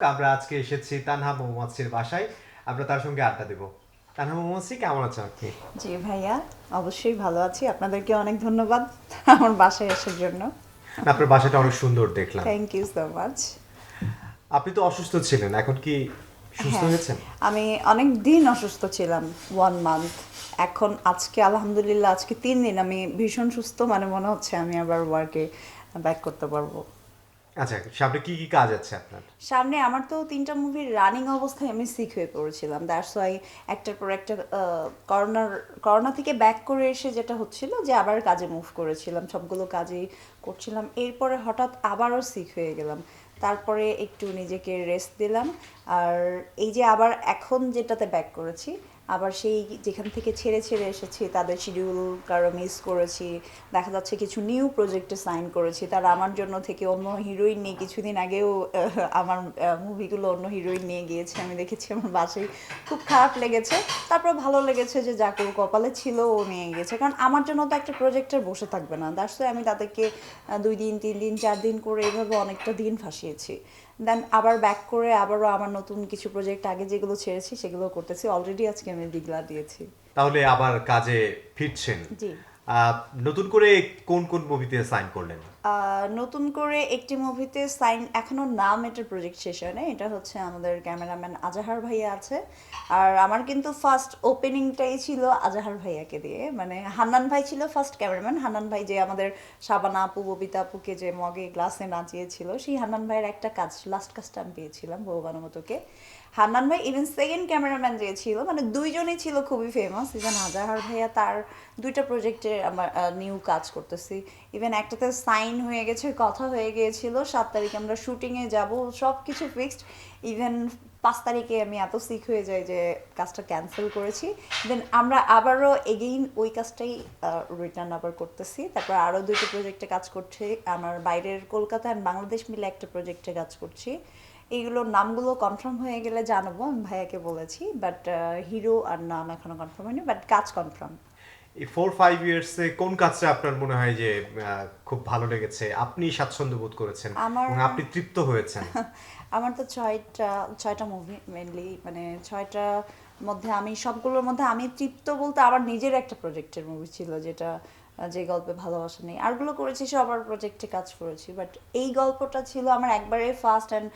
আমরা আজকে এসেছি তানহা মৌমাছির বাসায়। আমরা তার সঙ্গে আড্ডা দেব। তানহা মৌমাছি, কেমন আছেন আপনি? জি ভাইয়া, অবশ্যই ভালো আছি। আপনাদেরকে অনেক ধন্যবাদ আমার বাসায় আসার জন্য। না, আপনার বাসাটা অনেক সুন্দর দেখলাম। Thank you so much. আপনি তো অসুস্থ ছিলেন, এখন কি সুস্থ হ্যাঁ, হয়েছেন? আমি অনেক দিন অসুস্থ ছিলাম, 1 মান্থ। এখন আজকে আলহামদুলিল্লাহ আজকে 3 দিন আমি ভীষণ সুস্থ, মানে মনে হচ্ছে আমি আবার ওয়ার্কে ব্যাক করতে পারবো। আচ্ছা, সামনে কি কি কাজ আছে আপনার? সামনে আমার তো 3টা মুভির রানিং অবস্থায় আমি সিক হয়ে পড়েছিলাম, দ্যাটস ওয়াই একটার পর একটা করোনা থেকে ব্যাক করে এসে যেটা হচ্ছিল যে আবার কাজে মুভ করেছিলাম, সবগুলো কাজেই করছিলাম, এরপরে হঠাৎ আবারও সিক হয়ে গেলাম। তারপরে একটু নিজেকে রেস্ট দিলাম। আর এই যে আবার এখন যেটাতে ব্যাক করেছি, আবার সেই যেখান থেকে ছেড়ে ছেড়ে এসেছি তাদের শিডিউল কারো মিস করেছি, দেখা যাচ্ছে কিছু নিউ প্রজেক্টে সাইন করেছি, তারা আমার জন্য থেকে অন্য হিরোইন নিয়ে কিছুদিন আগেও আমার মুভিগুলো অন্য হিরোইন নিয়ে গিয়েছে, আমি দেখেছি, আমার বাসায় খুব খারাপ লেগেছে। তারপর ভালো লেগেছে যে যাকে ও কপালে ছিল ও নিয়ে গিয়েছে, কারণ আমার জন্য তো একটা প্রজেক্টের বসে থাকবে না, দ্যাটস ওয়াই আমি তাদেরকে 2 দিন 3 দিন 4 দিন করে এইভাবে অনেকটা দিন ফাঁসিয়েছি। দেন আবার ব্যাক করে আবারও আমার নতুন কিছু প্রজেক্ট আগে যেগুলো ছেড়েছি সেগুলো করতেছি, অলরেডি আজকে আমি ডিগলা দিয়েছি। তাহলে আবার কাজে ফিরছেন। জি। আহ, নতুন করে কোন কোন মুভিতে সাইন করলেন? নতুন করে একটি মুভিতে সাইন, এখনো নাম এটার প্রজেক্ট শেষ হয় না, এটা হচ্ছে আমাদের ক্যামেরাম্যান আজাহার ভাইয়া আছে। আর আমার কিন্তু ফার্স্ট ওপেনিংটাই ছিল আজাহার ভাইয়াকে দিয়ে, মানে হান্নান ভাই ছিল ফার্স্ট ক্যামেরাম্যান, হান্নান ভাই যে আমাদের শাবানা আপু ববিতা আপুকে যে মগে গ্লাসে নাচিয়েছিল, সেই হান্নান ভাইয়ের একটা কাজ, লাস্ট কাজটা আমি পেয়েছিলাম ভগবানের মতোকে। হান্নান ভাই ইভেন সেকেন্ড ক্যামেরাম্যান যে ছিল, মানে দুইজনই ছিল খুবই ফেমাস। ইভেন আজাহার ভাইয়া তার 2টা প্রজেক্টে আমার নিউ কাজ করতেছি। ইভেন একটাতে সাইন হয়ে গেছে, কথা হয়ে গিয়েছিল, 7 তারিখে আমরা শুটিংয়ে যাব, সব কিছু ফিক্সড। ইভেন 5 তারিখে আমি এত সিক হয়ে যাই যে কাজটা ক্যান্সেল করেছি। দেন আমরা আবারও এগেইন ওই কাজটাই রিটার্ন আবার করতেছি। তারপর আরও 2টা প্রজেক্টে কাজ করছি, আমার বাইরের কলকাতা অ্যান্ড বাংলাদেশ মিলে একটা প্রজেক্টে কাজ করছি। এইগুলোর নামগুলো কনফার্ম হয়ে গেলে জানাবো, আমি ভাইয়াকে বলেছি, বাট হিরো আর নাম এখনো কনফার্ম হয়নি, বাট কাজ কনফার্ম। এই 4-5 ইয়ার্সে কোন কাজটা আপনার মনে হয় যে খুব ভালো লেগেছে, আপনি স্বাচ্ছন্দ্য বোধ করেছেন আমার এবং আপনি তৃপ্ত হয়েছেন? আমার তো ছয়টা মুভি মেনলি, মানে ছয়টা মধ্যে আমি সবগুলোর মধ্যে আমি তৃপ্ত বলতে আমার নিজের একটা প্রজেক্টের মুভি ছিল, যেটা যে গল্পে ভালোবাসা নেই, আরগুলো করেছি সবার প্রজেক্টে কাজ করেছি, বাট এই গল্পটা ছিল আমার একবারে ফার্স্ট অ্যান্ড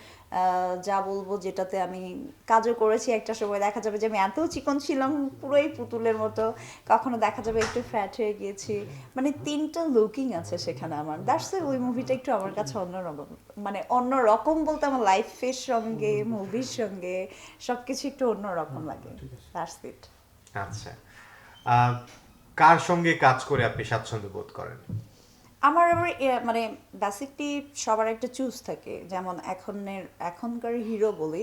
যা বলবো, যেটাতে আমি কাজও করেছি। একটা সময় দেখা যাবে যে আমি এত চিকন ছিলাম, পুরোই পুতুলের মতো, কখনো দেখা যাবে একটু ফ্যাট হয়ে গিয়েছি, মানে 3টা লুকিং আছে সেখানে আমার, দ্যাটস ওই মুভিটা একটু আমার কাছে অন্যরকম। মানে অন্যরকম বলতে আমার লাইফের সঙ্গে মুভির সঙ্গে সব কিছু একটু অন্যরকম লাগে, দ্যাটস ইট। আচ্ছা। আহ, কার সঙ্গে কাজ করে আপনি স্বাচ্ছন্দ্য বোধ করেন? আমার আবার মানে বেসিকলি সবার একটা চুজ থাকে, যেমন এখনকার হিরো বলি,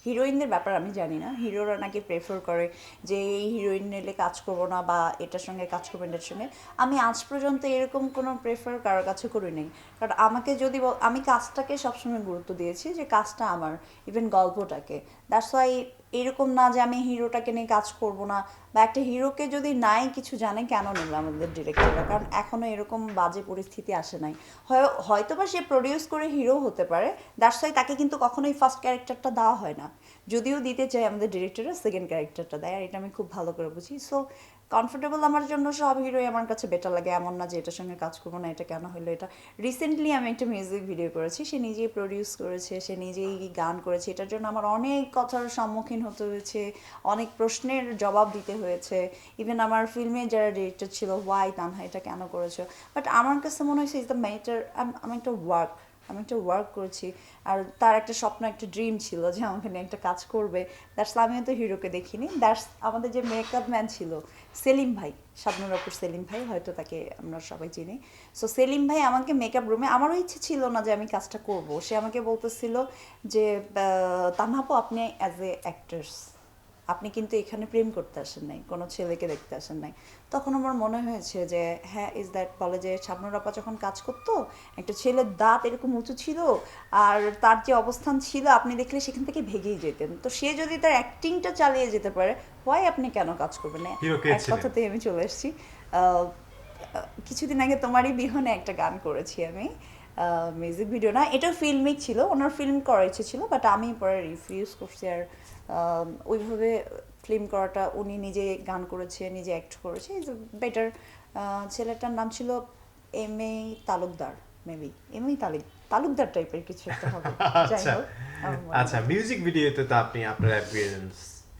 হিরোইনদের ব্যাপার আমি জানি না, হিরোরা নাকি প্রেফার করে যে এই হিরোইন নিলে কাজ করবো না, বা এটার সঙ্গে কাজ করবো এটার সঙ্গে। আমি আজ পর্যন্ত এরকম কোনো প্রেফার কারোর কাছে করি নাই, কারণ আমাকে যদি আমি কাজটাকে সবসময় গুরুত্ব দিয়েছি যে কাজটা আমার, ইভেন গল্পটাকে, দ্যাটস ওয়াই এরকম না যে আমি হিরোটাকে নিয়ে কাজ করব না, বা একটা হিরোকে যদি নাই কিছু জানে কেন নেবে আমাদের ডিরেক্টররা, কারণ এখনও এরকম বাজে পরিস্থিতি আসে নাই। হয়তো বা সে প্রডিউস করে হিরো হতে পারে, দ্যাটস ওয়াই তাকে কিন্তু কখনোই ফার্স্ট ক্যারেক্টারটা দেওয়া হয় না, যদিও দিতে চাই আমাদের ডিরেক্টররা সেকেন্ড ক্যারেক্টারটা দেয়, আর এটা আমি খুব ভালো করে বুঝি। সো কমফোর্টেবল আমার জন্য সব হিরোই আমার কাছে বেটার লাগে, এমন না যে এটার সঙ্গে কাজ করবো না, এটা কেন হলো এটা। রিসেন্টলি আমি একটা মিউজিক ভিডিও করেছি, সে নিজেই প্রডিউস করেছে, সে নিজেই গান করেছে, এটার জন্য আমার অনেক কথার সম্মুখীন হতে হয়েছে, অনেক প্রশ্নের জবাব দিতে হয়েছে। ইভেন আমার ফিল্মে যারা ডিরেক্টর ছিল, ওয়াই তানহা এটা কেন করেছো, বাট আমার কাছে মনে হয়েছে ইজ দ্য ম্যাটার, আমি একটা ওয়ার্ক করেছি, আর তার একটা স্বপ্ন, একটা ড্রিম ছিল যে আমাকে নিয়ে একটা কাজ করবে। দ্যাটস, আমিও তো হিরোকে দেখিনি, দ্যাটস আমাদের যে মেকআপ ম্যান ছিল সেলিম ভাই, শাবনুর আপুর সেলিম ভাই, হয়তো তাকে আমরা সবাই চিনি। সো সেলিম ভাই আমাকে মেকআপ রুমে, আমারও ইচ্ছে ছিল না যে আমি কাজটা করব, সে আমাকে বলতেছিল যে তানহা আপু, আপনি অ্যাজ এ অ্যাক্ট্রেস, আপনি কিন্তু এখানে প্রেম করতে আসেন নাই, কোনো ছেলেকে দেখতে আসেন নাই। তখন আমার মনে হয়েছে যে হ্যাঁ, ইজ দ্যাট, বলে যে শাবনুর আপা যখন কাজ করতো, একটা ছেলের দাঁত এরকম উঁচু ছিল, আর তার যে অবস্থান ছিল আপনি দেখলে সেখান থেকে ভেগেই যেতেন, তো সে যদি তার অ্যাক্টিংটা চালিয়ে যেতে পারে, হয় আপনি কেন কাজ করবেন না। হিরো কে এক ছিলেন? কথাতেই আমি চলে এসেছি। কিছুদিন আগে তোমারই বিহনে একটা গান করেছি আমি, মিউজিক ভিডিও না, এটা ফিল্মিক ছিল, ওনার ফিল্ম করার ইচ্ছে ছিল, বাট আমি পরে রিফিউজ করছি। আর ওইভাবে ফিল্ম করাটা, উনি নিজে গান করেছে, নিজে অ্যাক্ট করেছে, ইজ বেটার। ছেলেটার নাম ছিল M A Talukdar, maybe M A Talukdar টাইপের কিছু একটা হবে, যাই আচ্ছা হোক আমার মনে আচ্ছা, নেই। মিউজিক ভিডিওতে তো আপনি আপনার অ্যাপিয়ারেন্স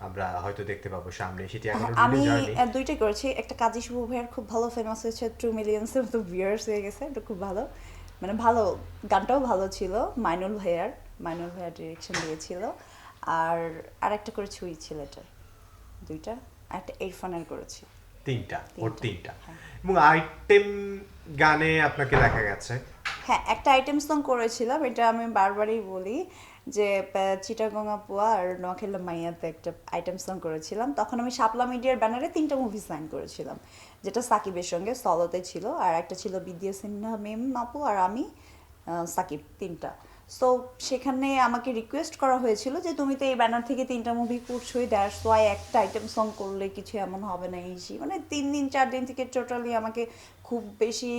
আমরা হয়তো দেখতে পাবো সামনে, সেটি এখনো আমি রিলিজ হয়নি। দুইটাই করেছি। একটা কাজী শুভ ভাইয়ার খুব ভালো ফেমাস হয়েছে, 2 মিলিয়ন্সের মতো ভিউয়ার্স হয়ে গেছে, এটা খুব ভালো, মানে ভালো, গানটাও ভালো ছিল। মাইনুল ভাইয়ার ডিরেকশন দিয়েছিল। আর আরেকটা করেছি ওই ছেলেটার, দুইটা। একটা ইরফানের করেছি। তিনটা, ওর তিনটা। হ্যাঁ। এবং আইটেম গানে আপনাকে দেখা গেছে। হ্যাঁ, একটা আইটেম সং করেছিলাম, এটা আমি বারবারই বলি যে চিটাগং আপুয়া আর নোয়াখালী মাইয়াতে একটা আইটেম সং করেছিলাম। তখন আমি শাপলা মিডিয়ার ব্যানারে 3টা মুভি সাইন করেছিলাম, যেটা সাকিবের সঙ্গে সলোতে ছিল, আর একটা ছিল বিদ্যা সিনহা মেম আপু আর আমি, সাকিব, 3টা। সো সেখানে আমাকে রিকোয়েস্ট করা হয়েছিল যে তুমি তো এই ব্যানার থেকে 3টা মুভি করছোই, দ্যাটস ওয়াই একটা আইটেম সং করলে কিছু এমন হবে না, ইসি মানে 3 দিন 4 দিন থেকে টোটালি আমাকে খুব বেশি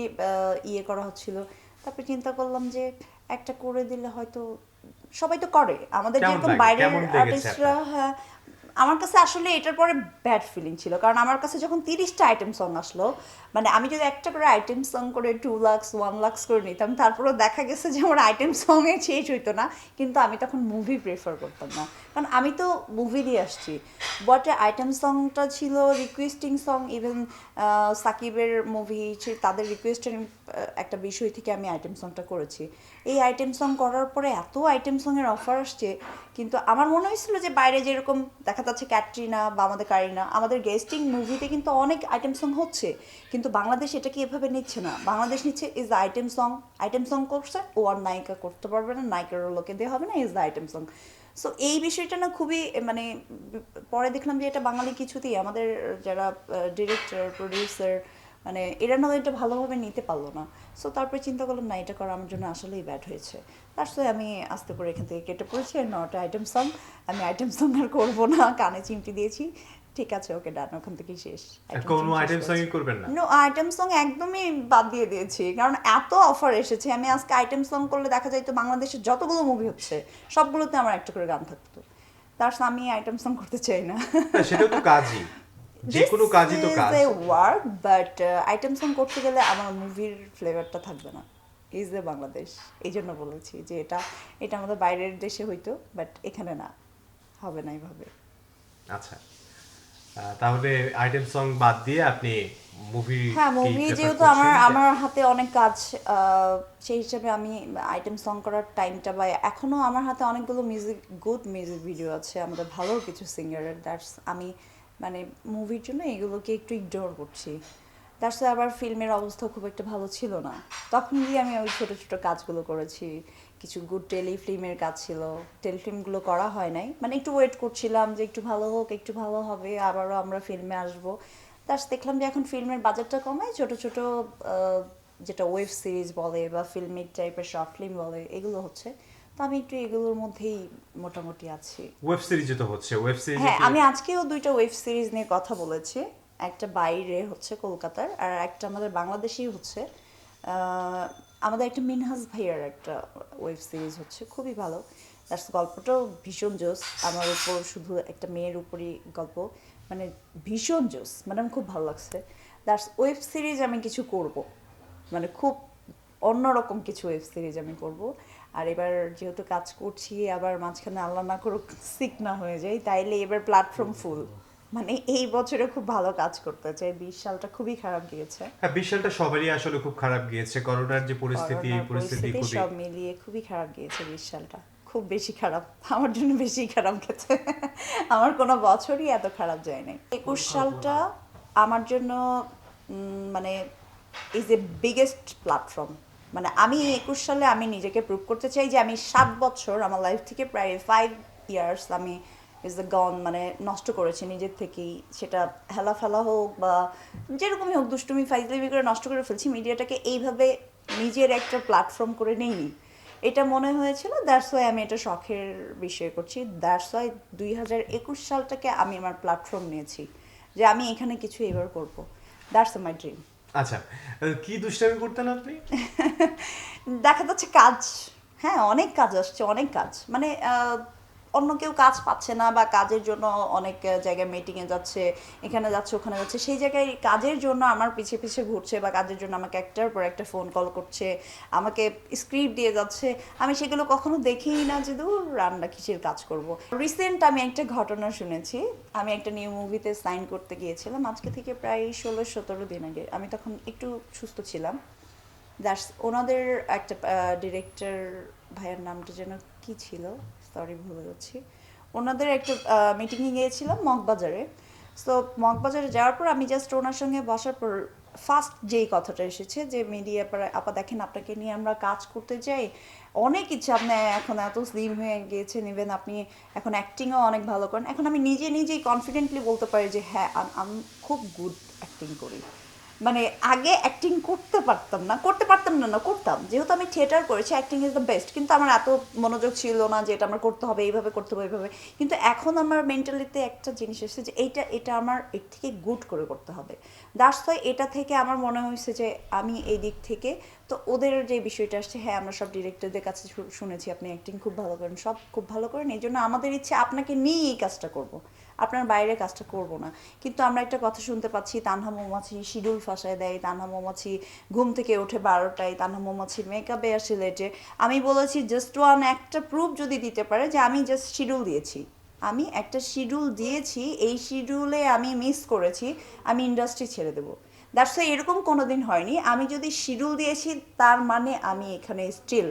ইয়ে করা হচ্ছিল। তারপরে চিন্তা করলাম যে একটা করে দিলে হয়তো, সবাই তো করে আমাদের কেমন যেরকম লাগে? বাইরের কেমন লেগেছে আর্টিস্টরা। আপনার? হ্যাঁ, আমার কাছে আসলে এটার পরে ব্যাড ফিলিং ছিল, কারণ আমার কাছে যখন 30টা আইটেম সং আসলো, মানে আমি যদি একটা করে আইটেম সং করে 2 লাখ 1 লাখ করে নিতাম, তারপরেও দেখা গেছে যে আমার আইটেম সঙে শেষ হইতো না, কিন্তু আমি তখন মুভি প্রেফার করতাম না, কারণ আমি তো মুভি দিয়ে আসছি। বাট আইটেম সংটা ছিল রিকোয়েস্টিং সং, ইভেন সাকিবের মুভি, তাদের রিকোয়েস্টের একটা বিষয় থেকে আমি আইটেম সংটা করেছি। এই আইটেম সং করার পরে এত আইটেম সঙের অফার আসছে, কিন্তু আমার মনে হয়েছিল যে বাইরে যেরকম দেখা যাচ্ছে ক্যাটরিনা বা আমাদের কারিনা, আমাদের গেস্টিং মুভিতে কিন্তু অনেক আইটেম সং হচ্ছে, কিন্তু বাংলাদেশ এটাকে এভাবে নিচ্ছে না। বাংলাদেশ নিচ্ছে ইজ দ্য আইটেম সং করছে, ও আর নায়িকা করতে পারবে না, নায়িকার লোকে দিয়ে হবে না, is the item song. So এই বিষয়টা না খুবই মানে, পরে দেখলাম যে এটা বাঙালি কিছুতেই আমাদের যারা ডিরেক্টর প্রডিউসার, মানে এরা না এটা ভালোভাবে নিতে পারলো না। সো তারপরে চিন্তা করলাম না, এটা করা আমার জন্য আসলেই ব্যাড হয়েছে। তার সাথে আমি আস্তে করে এখান থেকে কেটে পড়েছি, নট আইটেম সং, আমি আইটেম সং আর করবো না, কানে চিমটি দিয়েছি, ঠিক আছে ওকে ডান, ওখান থেকেই শেষ। কোনো আইটেম সঙ্গই করবেন না? নো, আইটেম সং একদমই বাদ দিয়ে দিয়েছি, কারণ এত অফার এসেছে। আমি আজকে আইটেম সং করলে দেখা যায় তো বাংলাদেশের যতগুলো মুভি হচ্ছে সবগুলোতে আমার একটা করে গান থাকতো, তার সাথে আমি আইটেম সং করতে চাই না। না, সেটাও তো কাজই, যে কোনো কাজই তো কাজ। ওয়ার্ক, বাট আইটেম সং করতে গেলে আমার মুভির ফ্লেভারটা থাকবে না, ইজ দ্য বাংলাদেশ। এই জন্য বলেছি যে এটা এটা আমাদের বাইরের দেশে হইতো, বাট এখানে না, হবে না এইভাবে। আচ্ছা, তাহলে আইটেম সং বাদ দিয়ে আপনি মুভি? হ্যাঁ, মুভি যেহেতু আমার আমার হাতে অনেক কাজ, সেই হিসাবে আমি আইটেম সং করার টাইমটা, বা এখনও আমার হাতে অনেকগুলো গুড মিউজিক ভিডিও আছে আমাদের ভালো কিছু সিঙ্গারের, দ্যাটস আমি মানে মুভির জন্য এগুলোকে একটু ইগনোর করছি। তার সাথে আবার ফিল্মের অবস্থা খুব একটা ভালো ছিল না, তখন গিয়ে আমি ওই ছোটো ছোটো কাজগুলো করেছি। কিছু গুড টেলিফিল্মের কাজ ছিল, টেলিফিল্মগুলো করা হয় নাই, মানে একটু ওয়েট করছিলাম যে একটু ভালো হোক, একটু ভালো হবে, আবারও আমরা ফিল্মে আসবো। তার দেখলাম যে এখন ফিল্মের বাজেটটা কমায়, ছোট ছোট যেটা ওয়েব সিরিজ বলে বা ফিল্মিক টাইপের শর্ট ফিল্ম বলে, এগুলো হচ্ছে। তো আমি একটু এগুলোর মধ্যেই মোটামুটি আছি। ওয়েব সিরিজে তো হচ্ছে, ওয়েব সিরিজে হ্যাঁ, কি? আমি আজকেও 2টা ওয়েব সিরিজ নিয়ে কথা বলেছি, একটা বাইরে হচ্ছে কলকাতার, আর একটা আমাদের বাংলাদেশেই হচ্ছে। আমাদের একটা মিনহাজ ভাইয়ার একটা ওয়েব সিরিজ হচ্ছে, খুবই ভালো। তার গল্পটাও ভীষণ জোস, আমার উপর শুধু একটা মেয়ের উপরই গল্প, মানে ভীষণ জোস, মানে আমার খুব ভালো লাগছে। দ্যাটস ওয়েব সিরিজ আমি কিছু করব, মানে খুব অন্যরকম কিছু ওয়েব সিরিজ আমি করব। আর এবার যেহেতু কাজ করছি, আবার মাঝখানে আল্লাহ না করুক সিক না হয়ে যায়, তাইলে এবার প্ল্যাটফর্ম ফুল, মানে এই বছরে খুব ভালো কাজ করতে চাই। 20 সালটা খুবই খারাপ গিয়েছে, হ্যাঁ, বিশালটা সবারই আসলে খুব খারাপ গিয়েছে, করোনার যে পরিস্থিতি, এই করোনার পরিস্থিতি পরিস্থিতি খুবই। সব মিলিয়ে খুবই খারাপ গিয়েছে 20 সালটা, খুব বেশি খারাপ, আমার জন্য বেশি খারাপ গেছে। আমার কোনো বছরই এত খারাপ যায় নাই। 21 সালটা আমার জন্য মানে ইজ এ বিগেস্ট প্ল্যাটফর্ম। মানে আমি 21 সালে আমি নিজেকে প্রুভ করতে চাই যে আমি 7 বছর আমার লাইফ থেকে প্রায় 5 ইয়ার্স আমি ইজ এ গন, মানে নষ্ট করেছি নিজের থেকেই, সেটা হেলা ফেলা হোক বা যেরকমই হোক, দুষ্টুমি ফাইজলামি করে নষ্ট করে ফেলছি। মিডিয়াটাকে এইভাবে নিজের একটা প্ল্যাটফর্ম করে নেইনি, এটা মনে হয়েছিল, দ্যাটস ওয়াই আমি এটা শখের বিষয় করছি। দ্যাটস ওয়াই 2021 সালটাকে আমি আমার প্ল্যাটফর্ম নিয়েছি যে আমি এখানে কিছু এবার করবো, দ্যাটস মাই ড্রিম। আচ্ছা, কি দুষ্টামি করতেন আপনি? দেখা যাচ্ছে কাজ, হ্যাঁ অনেক কাজ আসছে, অনেক কাজ মানে অন্য কেউ কাজ পাচ্ছে না বা কাজের জন্য অনেক জায়গায় মিটিংয়ে যাচ্ছে, এখানে যাচ্ছে ওখানে যাচ্ছে, সেই জায়গায় কাজের জন্য আমার পিছে পিছে ঘুরছে বা কাজের জন্য আমাকে একটার পর একটা ফোন কল করছে, আমাকে স্ক্রিপ্ট দিয়ে যাচ্ছে। আমি সেগুলো কখনো দেখিই না যে দূর রান্না কিসের কাজ করব। রিসেন্ট আমি একটা ঘটনা শুনেছি। আমি একটা নিউ মুভিতে সাইন করতে গিয়েছিলাম আজকে থেকে প্রায় 16-17 দিন আগে। আমি তখন একটু সুস্থ ছিলাম। দ্যাটস ওনাদের একটা ডিরেক্টর, ভাইয়ের নামটা যেন কি ছিল, সরি ভুলে যাচ্ছি। ওনাদের একটা মিটিংয়ে গিয়েছিলাম মগবাজারে। সো মগবাজারে যাওয়ার পর আমি জাস্ট ওনার সঙ্গে বসার পর ফার্স্ট যেই কথাটা এসেছে যে মিডিয়া পর আপা দেখেন আপনাকে নিয়ে আমরা কাজ করতে যাই, অনেক ইচ্ছা, আপনি এখন এত স্লিম হয়ে গিয়েছেন, ইভেন আপনি এখন অ্যাক্টিংও অনেক ভালো করেন। এখন আমি নিজে নিজেই কনফিডেন্টলি বলতে পারি যে হ্যাঁ আমি খুব গুড অ্যাক্টিং করি। মানে আগে অ্যাক্টিং করতে পারতাম না করতাম, যেহেতু আমি থিয়েটার করেছি, অ্যাক্টিং ইজ দ্য বেস্ট, কিন্তু আমার এত মনোযোগ ছিল না যে এটা আমার করতে হবে এইভাবে, করতে হবে এইভাবে। কিন্তু এখন আমার মেন্টালিতে একটা জিনিস এসেছে যে এটা আমার এর থেকে গুড করে করতে হবে। দ্যাটস ওয়াই এটা থেকে আমার মনে হয়েছে যে আমি এই দিক থেকে, তো ওদের যে বিষয়টা আসছে, হ্যাঁ আমরা সব ডিরেক্টরদের কাছে শুনেছি আপনি অ্যাক্টিং খুব ভালো করেন, সব খুব ভালো করেন, এই জন্য আমাদের ইচ্ছে আপনাকে নিয়ে এই কাজটা করব, আপনার বাইরে কাজটা করব না। কিন্তু আমরা একটা কথা শুনতে পাচ্ছি, তানহা মৌমাছি শিডিউল ফাঁসায় দেয়, তানহা মৌমাছি ঘুম থেকে ওঠে 12টায়, তানহা মৌমাছি মেকআপে আসে লেটে। আমি বলেছি জাস্ট একটা প্রুফ যদি দিতে পারে যে আমি জাস্ট শিডিউল দিয়েছি, আমি একটা শিডিউল দিয়েছি, এই শিডিউলে আমি মিস করেছি, আমি ইন্ডাস্ট্রি ছেড়ে দেবো। দ্যাটস এরকম কোনো দিন হয়নি। আমি যদি শিডিউল দিয়েছি তার মানে আমি এখানে স্টিল,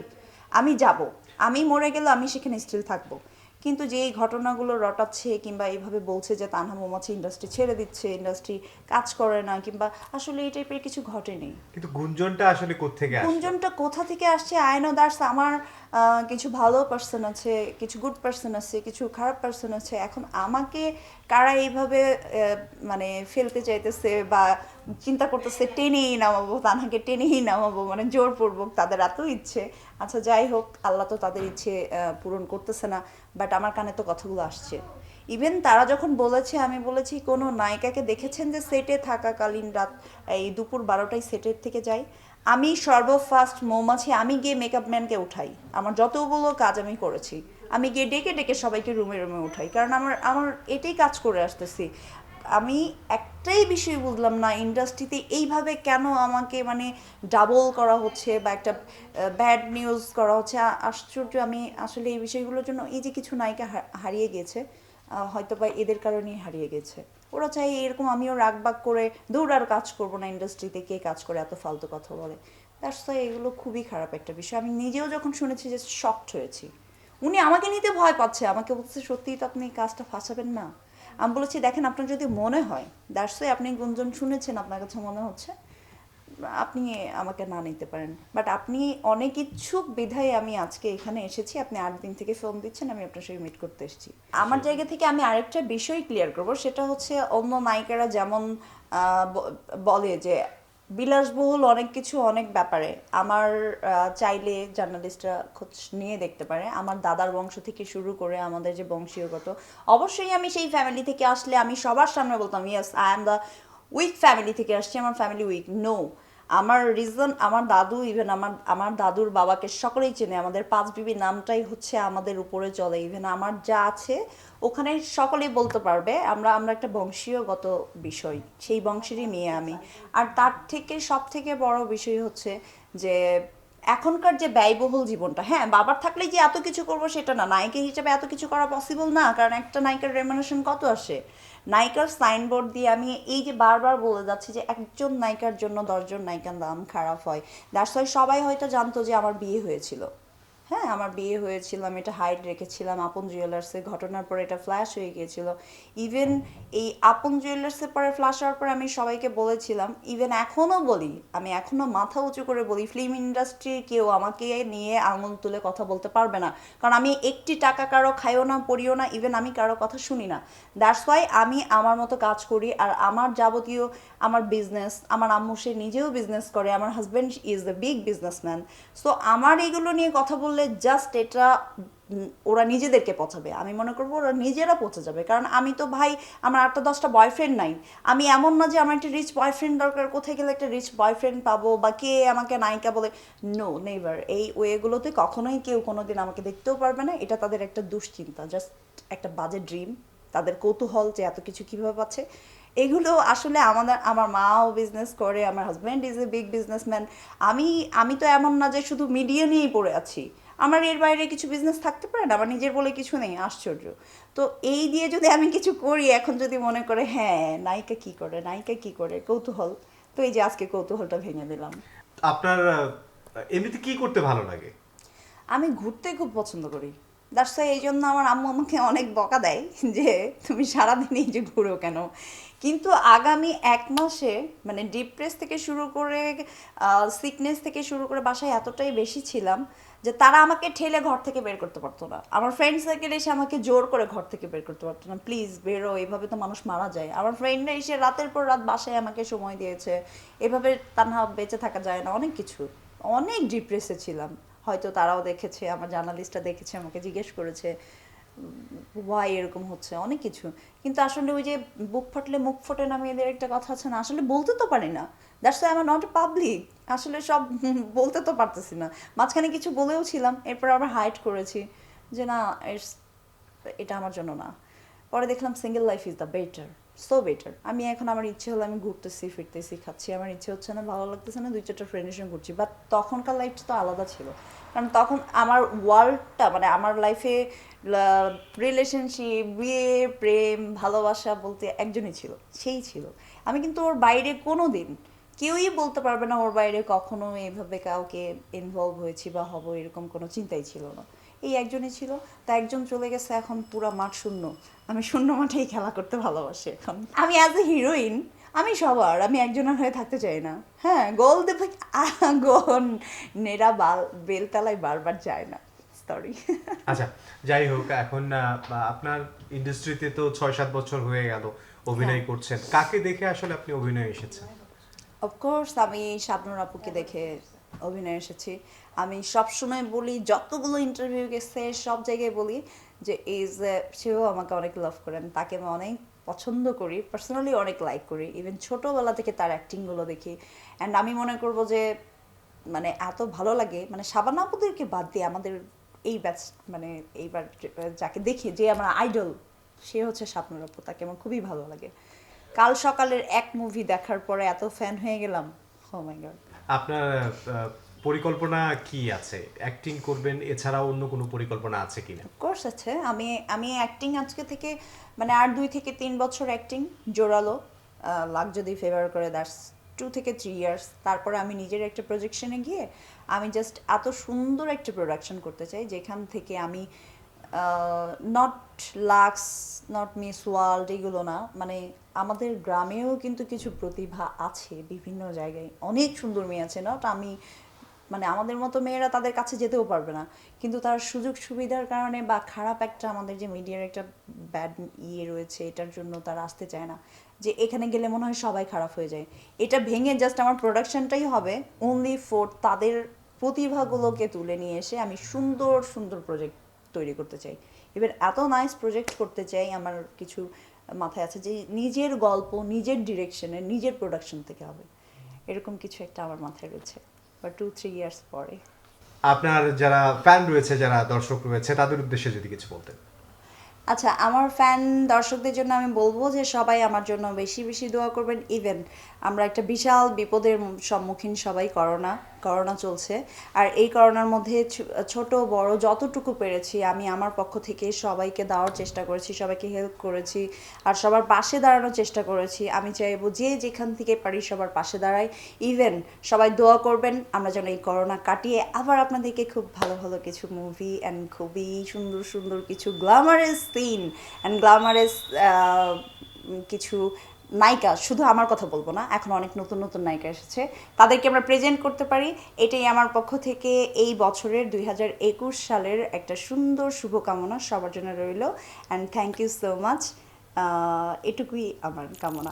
আমি যাব, আমি মরে গেলে আমি সেখানে স্টিল থাকবো। কিন্তু যে এই ঘটনাগুলো রটাচ্ছে কিংবা এইভাবে বলছে যে তানহা মৌমাছি ইন্ডাস্ট্রি ছেড়ে দিচ্ছে, ইন্ডাস্ট্রি কাজ করে না, কিংবা আসলে এই টাইপের কিছু ঘটেনি। কিন্তু গুঞ্জনটা আসলে কোত্থেকে আসলো? গুঞ্জনটা কোথা থেকে আসছে আই নো দ্যাটস, আমার কিছু ভালো পার্সন আছে, কিছু গুড পার্সন আছে, কিছু খারাপ পার্সন আছে। এখন আমাকে কারা এইভাবে মানে ফেলতে চাইতেছে বা চিন্তা করতেছে টেনেই নামাবো, তানহাকে টেনেই নামাবো, মানে জোরপূর্বক তাদের এত ইচ্ছে। আচ্ছা যাই হোক, আল্লাহ তো তাদের ইচ্ছে পূরণ করতেছে না, বাট আমার কানে তো কথাগুলো আসছে। ইভেন তারা যখন বলেছে, আমি বলেছি কোনো নায়িকাকে দেখেছেন যে সেটে থাকাকালীন রাত এই দুপুর 12টায় সেটের থেকে যায়? আমি সর্বফার্স্ট মৌমাছি আমি গিয়ে মেকআপ ম্যানকে উঠাই, আমার যতগুলো কাজ আমি করেছি আমি গিয়ে ডেকে ডেকে সবাইকে রুমে রুমে উঠাই, কারণ আমার আমার এটাই কাজ করে আসতেছি। আমি একটাই বিষয় বুঝলাম না, ইন্ডাস্ট্রিতে এইভাবে কেন আমাকে মানে ডাবল করা হচ্ছে বা একটা ব্যাড নিউজ করা হচ্ছে। আশ্চর্য, আমি আসলে এই বিষয়গুলোর জন্য, এই যে কিছু নায়িকা হারিয়ে গেছে, হয়তো বা এদের কারণেই হারিয়ে গেছে। ওরা চাই এরকম আমিও রাগবাগ করে দৌড় আর কাজ করবো না, ইন্ডাস্ট্রিতে কে কাজ করে এত ফালতু কথা বলে। দ্যাটস ওয়াই এগুলো খুবই খারাপ একটা বিষয়। আমি নিজেও যখন শুনেছি যে শকড হয়েছি। উনি আমাকে নিতে ভয় পাচ্ছে, আমাকে বলছে সত্যিই তো আপনি কাজটা ফাঁসাবেন না। আমি বলেছি দেখেন আপনার যদি মনে হয়, দ্যাটস ওয়াই আপনি গুঞ্জন শুনেছেন, আপনার কাছে মনে হচ্ছে, আপনি আমাকে না নিতে পারেন, বাট আপনি অনেক ইচ্ছুক বিধায় আমি আজকে এখানে এসেছি। আপনি 8 দিন থেকে ফোন দিচ্ছেন, আমি আপনার সঙ্গে মিট করতে এসেছি। আমার জায়গা থেকে আমি আরেকটা বিষয় ক্লিয়ার করব, সেটা হচ্ছে অন্য নায়িকারা যেমন বলে যে বিলাসবহুল অনেক কিছু অনেক ব্যাপারে, আমার চাইলে জার্নালিস্টরা খোঁজ নিয়ে দেখতে পারে। আমার দাদার বংশ থেকে শুরু করে আমাদের যে বংশীয়গত, অবশ্যই আমি সেই ফ্যামিলি থেকে আসলে আমি সবার সামনে বলতাম yes I am the weak family থেকে আসছি, আমার ফ্যামিলি উইক, নো। আমার রিজন, আমার দাদু, ইভেন আমার আমার দাদুর বাবাকে সকলেই চেনে, আমাদের পাঁচ বিবি নামটাই হচ্ছে আমাদের উপরে চলে। ইভেন আমার যা আছে ওখানে সকলেই বলতে পারবে আমরা আমরা একটা বংশীয়গত বিষয়, সেই বংশেরই মেয়ে আমি। আর তার থেকে সব থেকে বড় বিষয় হচ্ছে যে এখনকার যে ব্যয়বহুল জীবনটা, হ্যাঁ বাবার থাকলেই যে এত কিছু করবো সেটা না, নায়িকা হিসেবে এত কিছু করা পসিবল না, কারণ একটা নায়িকার রেমুনারেশন কত আসে। নায়িকার সাইনবোর্ড দিয়ে, আমি এই যে বারবার বলে যাচ্ছি যে একজন নায়িকার জন্য 10জন নায়িকার দাম খারাপ হয়। দ্যাটস ওয়াই সবাই হয়তো জানতো যে আমার বিয়ে হয়েছিল, হ্যাঁ আমার বিয়ে হয়েছিল, আমি এটা হাইড রেখেছিলাম আপন জুয়েলার্সে, ঘটনার পরে এটা ফ্ল্যাশ হয়ে গিয়েছিল। ইভেন এই আপন জুয়েলার্সের পরে ফ্ল্যাশ হওয়ার পরে আমি সবাইকে বলেছিলাম, ইভেন এখনও বলি, আমি এখনও মাথা উঁচু করে বলি, ফিল্ম ইন্ডাস্ট্রির কেউ আমাকে নিয়ে আঙুল তুলে কথা বলতে পারবে না, কারণ আমি একটি টাকা কারো খাইও না পড়িও না, ইভেন আমি কারো কথা শুনি না। দ্যাটস ওয়াই আমি আমার মতো কাজ করি। আর আমার যাবতীয় আমার বিজনেস, আমার আম্মু সে নিজেও বিজনেস করে, আমার husband is the big businessman. So আমার এগুলো নিয়ে কথা বললে জাস্ট এটা ওরা নিজেদেরকে পচাবে, আমি মনে করবো ওরা নিজেরা পচে যাবে। কারণ আমি তো ভাই, আমার 8-10টা বয়ফ্রেন্ড নাই। আমি এমন না যে আমার একটা রিচ বয়ফ্রেন্ড দরকার, কোথায় গেলে একটা রিচ বয়ফ্রেন্ড পাবো বা কে আমাকে নায়িকা বলে। No, never. এই ওয়েগুলোতে কখনোই কেউ কোনোদিন আমাকে দেখতেও পারবে না। এটা তাদের একটা দুশ্চিন্তা, জাস্ট একটা বাজে ড্রিম, তাদের কৌতূহল যে এত কিছু কীভাবে পাচ্ছে। এগুলো আসলে আমার মাও বিজনেস করে, আমার husband is a big businessman. আমি আমি তো এমন না যে শুধু মিডিয়া নিয়েই পড়ে আছি। আমার এর বাইরে কিছু বিজনেস থাকতে পারে না, আমার নিজের বলে কিছু নেই। আশ্চর্য। তো এই দিয়ে যদি আমি কিছু করি, এখন যদি মনে করে হ্যাঁ নায়িকা কি করে, নায়িকা কি করে, কৌতূহল, তো এই যে আজকে কৌতূহলটা ভেঙে দিলাম। আপনার এমনিতে কি করতে ভালো লাগে? আমি ঘুরতে খুব পছন্দ করি। দ্যাটস ওয়াই এই জন্য আমার আম্মু আমাকে অনেক বকা দেয় যে তুমি সারাদিন এই যে ঘুরো কেন। কিন্তু আগামী 1 মাসে মানে ডিপ্রেস থেকে শুরু করে সিকনেস থেকে শুরু করে বাসায় এতটাই বেশি ছিলাম যে তারা আমাকে ঠেলে ঘর থেকে বের করতে পারতো না। আমার ফ্রেন্ড সার্কেল এসে আমাকে জোর করে ঘর থেকে বের করতে পারতো না, প্লিজ বেরো, এভাবে তো মানুষ মারা যায়। আমার ফ্রেন্ডরা এসে রাতের পর রাত বাসায় আমাকে সময় দিয়েছে, এভাবে তানহা বেঁচে থাকা যায় না, অনেক কিছু। অনেক ডিপ্রেসে ছিলাম। হয়তো তারাও দেখেছে, আমার জার্নালিস্টরা দেখেছে, আমাকে জিজ্ঞেস করেছে ওয়াই এরকম হচ্ছে, অনেক কিছু। কিন্তু আসলে ওই যে বুক ফাটলে মুখ ফোটে না, মেয়েদের একটা কথা আছে না, আসলে বলতে তো পারি না। দ্যাটস ওয়াই আমার নট এ পাবলিক। আসলে সব বলতে তো পারতেছি না। মাঝখানে কিছু বলেও ছিলাম, এরপর আবার হাইড করেছি যে না, এটা আমার জন্য না। পরে দেখলাম single life is the better, so better. আমি এখন আমার ইচ্ছে হলো আমি ঘুরতেছি ফিরতেছি খাচ্ছি, আমার ইচ্ছে হচ্ছে না, ভালো লাগতেছে না, 2-4টা ফ্রেন্ডের সঙ্গে ঘুরছি। বাট তখনকার লাইফটা তো আলাদা ছিল। কারণ তখন আমার ওয়ার্ল্ডটা মানে আমার লাইফে রিলেশনশিপ, বিয়ে, প্রেম, ভালোবাসা বলতে একজনই ছিল, সেই ছিল। আমি কিন্তু ওর বাইরে কোনো দিন, কেউই বলতে পারবে না ওর বাইরে কখনো এভাবে কাউকে ইনভলভ হয়েছি বা হব, এরকম কোনো চিন্তাই ছিল না। এই একজনই ছিল। তা একজন চলে গেছে, এখন পুরা মাঠ শূন্য। আমি শূন্য মাঠেই খেলা করতে ভালোবাসি এখন। আমি অ্যাজ এ হিরোইন, আমি সবার, আমি একজনের হয়ে থাকতে চাই না। হ্যাঁ, গোল দেবে গোল, নেরা বেলতলায় বারবার যায় না। সরি। আচ্ছা, যাই হোক, এখন আপনার ইন্ডাস্ট্রিতে তো 6-7 বছর হয়ে গেল অভিনয় করছেন। কাকে দেখে আসলে আপনি অভিনয়ে এসেছেন? অফকোর্স আমি শাবনূর আপুকে দেখে অভিনয় এসেছি। আমি সবসময় বলি, যতগুলো ইন্টারভিউ গেছে সব জায়গায় বলি যে সেও আমাকে অনেক লাভ করেন, তাকে আমি অনেক পছন্দ করি, পার্সোনালি অনেক লাইক করি। ইভেন ছোটোবেলা থেকে তার অ্যাক্টিংগুলো দেখি। অ্যান্ড আমি মনে করবো যে মানে এত ভালো লাগে, মানে শাবানা আপুদেরকে বাদ দিয়ে আমাদের এই ব্যাচ, মানে এইবার যাকে দেখি, যে আমার আইডল, সে হচ্ছে শাবনূর আপু। তাকে আমার খুবই ভালো লাগে। কাল সকালের এক মুভি দেখার পরে এত ফ্যান হয়ে গেলাম, ও মাই গড। আপনার পরিকল্পনা কি আছে? অ্যাক্টিং করবেন এছাড়াও অন্য কোনো পরিকল্পনা আছে কিনা? কোর্স আছে। আমি আমি অ্যাক্টিং আজকে থেকে মানে আর 2 থেকে 3 বছর অ্যাক্টিং জোরালো, লাক যদি ফেভার করে, দ্যাটস 2 থেকে 3 ইয়ার্স। তারপরে আমি নিজের একটা প্রজেকশনে গিয়ে আমি জাস্ট এত সুন্দর একটা প্রোডাকশন করতে চাই যেখান থেকে আমি not Lux, not Miss World, এগুলো না, মানে আমাদের গ্রামেও কিন্তু কিছু প্রতিভা আছে বিভিন্ন জায়গায়, অনেক সুন্দর মেয়ে আছে। নট আমি মানে আমাদের মতো মেয়েরা তাদের কাছে যেতেও পারবে না, কিন্তু তার সুযোগ সুবিধার কারণে বা খারাপ একটা আমাদের যে মিডিয়ার একটা ব্যাড রয়েছে, এটার জন্য তারা আসতে চায় না। যে এখানে গেলে মনে হয় সবাই খারাপ হয়ে যায়। এটা ভেঙে জাস্ট আমার প্রোডাকশনটাই হবে অনলি ফর তাদের প্রতিভাগুলোকে তুলে নিয়ে এসে আমি সুন্দর সুন্দর প্রজেক্ট তৈরি করতে চাই। এবার এত নাইস প্রজেক্ট করতে চাই, আমার কিছু মাথায় আছে যে নিজের গল্প নিজের ডিরেকশনে নিজের প্রোডাকশন থেকে হবে, এরকম কিছু একটা আমার মাথায় রয়েছে বা 2-3 ইয়ার্স পরে। আপনার যারা ফ্যান রয়েছে, যারা দর্শক রয়েছে, তাদের উদ্দেশ্যে যদি কিছু বলতেন। আচ্ছা, আমার ফ্যান দর্শকদের জন্য আমি বলবো যে সবাই আমার জন্য বেশি বেশি দোয়া করবেন। ইভেন আমরা একটা বিশাল বিপদের সম্মুখীন সবাই, করোনা চলছে। আর এই করোনার মধ্যে ছোট বড় যতটুকু পেরেছি আমি আমার পক্ষ থেকে সবাইকে দেওয়ার চেষ্টা করেছি, সবাইকে হেল্প করেছি, আর সবার পাশে দাঁড়ানোর চেষ্টা করেছি। আমি চাইবো যে যেখান থেকে পারি সবার পাশে দাঁড়াই। ইভেন সবাই দোয়া করবেন আমরা যেন এই করোনা কাটিয়ে আবার আপনাদেরকে খুব ভালো ভালো কিছু মুভি অ্যান্ড খুবই সুন্দর সুন্দর কিছু গ্ল্যামারাস সিন অ্যান্ড গ্ল্যামারাস কিছু নায়িকা, শুধু আমার কথা বলবো না, এখন অনেক নতুন নতুন নায়িকা এসেছে, তাদেরকে আমরা প্রেজেন্ট করতে পারি। এটাই আমার পক্ষ থেকে এই বছরের 2021 সালের একটা সুন্দর শুভকামনা সবার জন্য রইল। And thank you so much. এটুকুই আমার কামনা।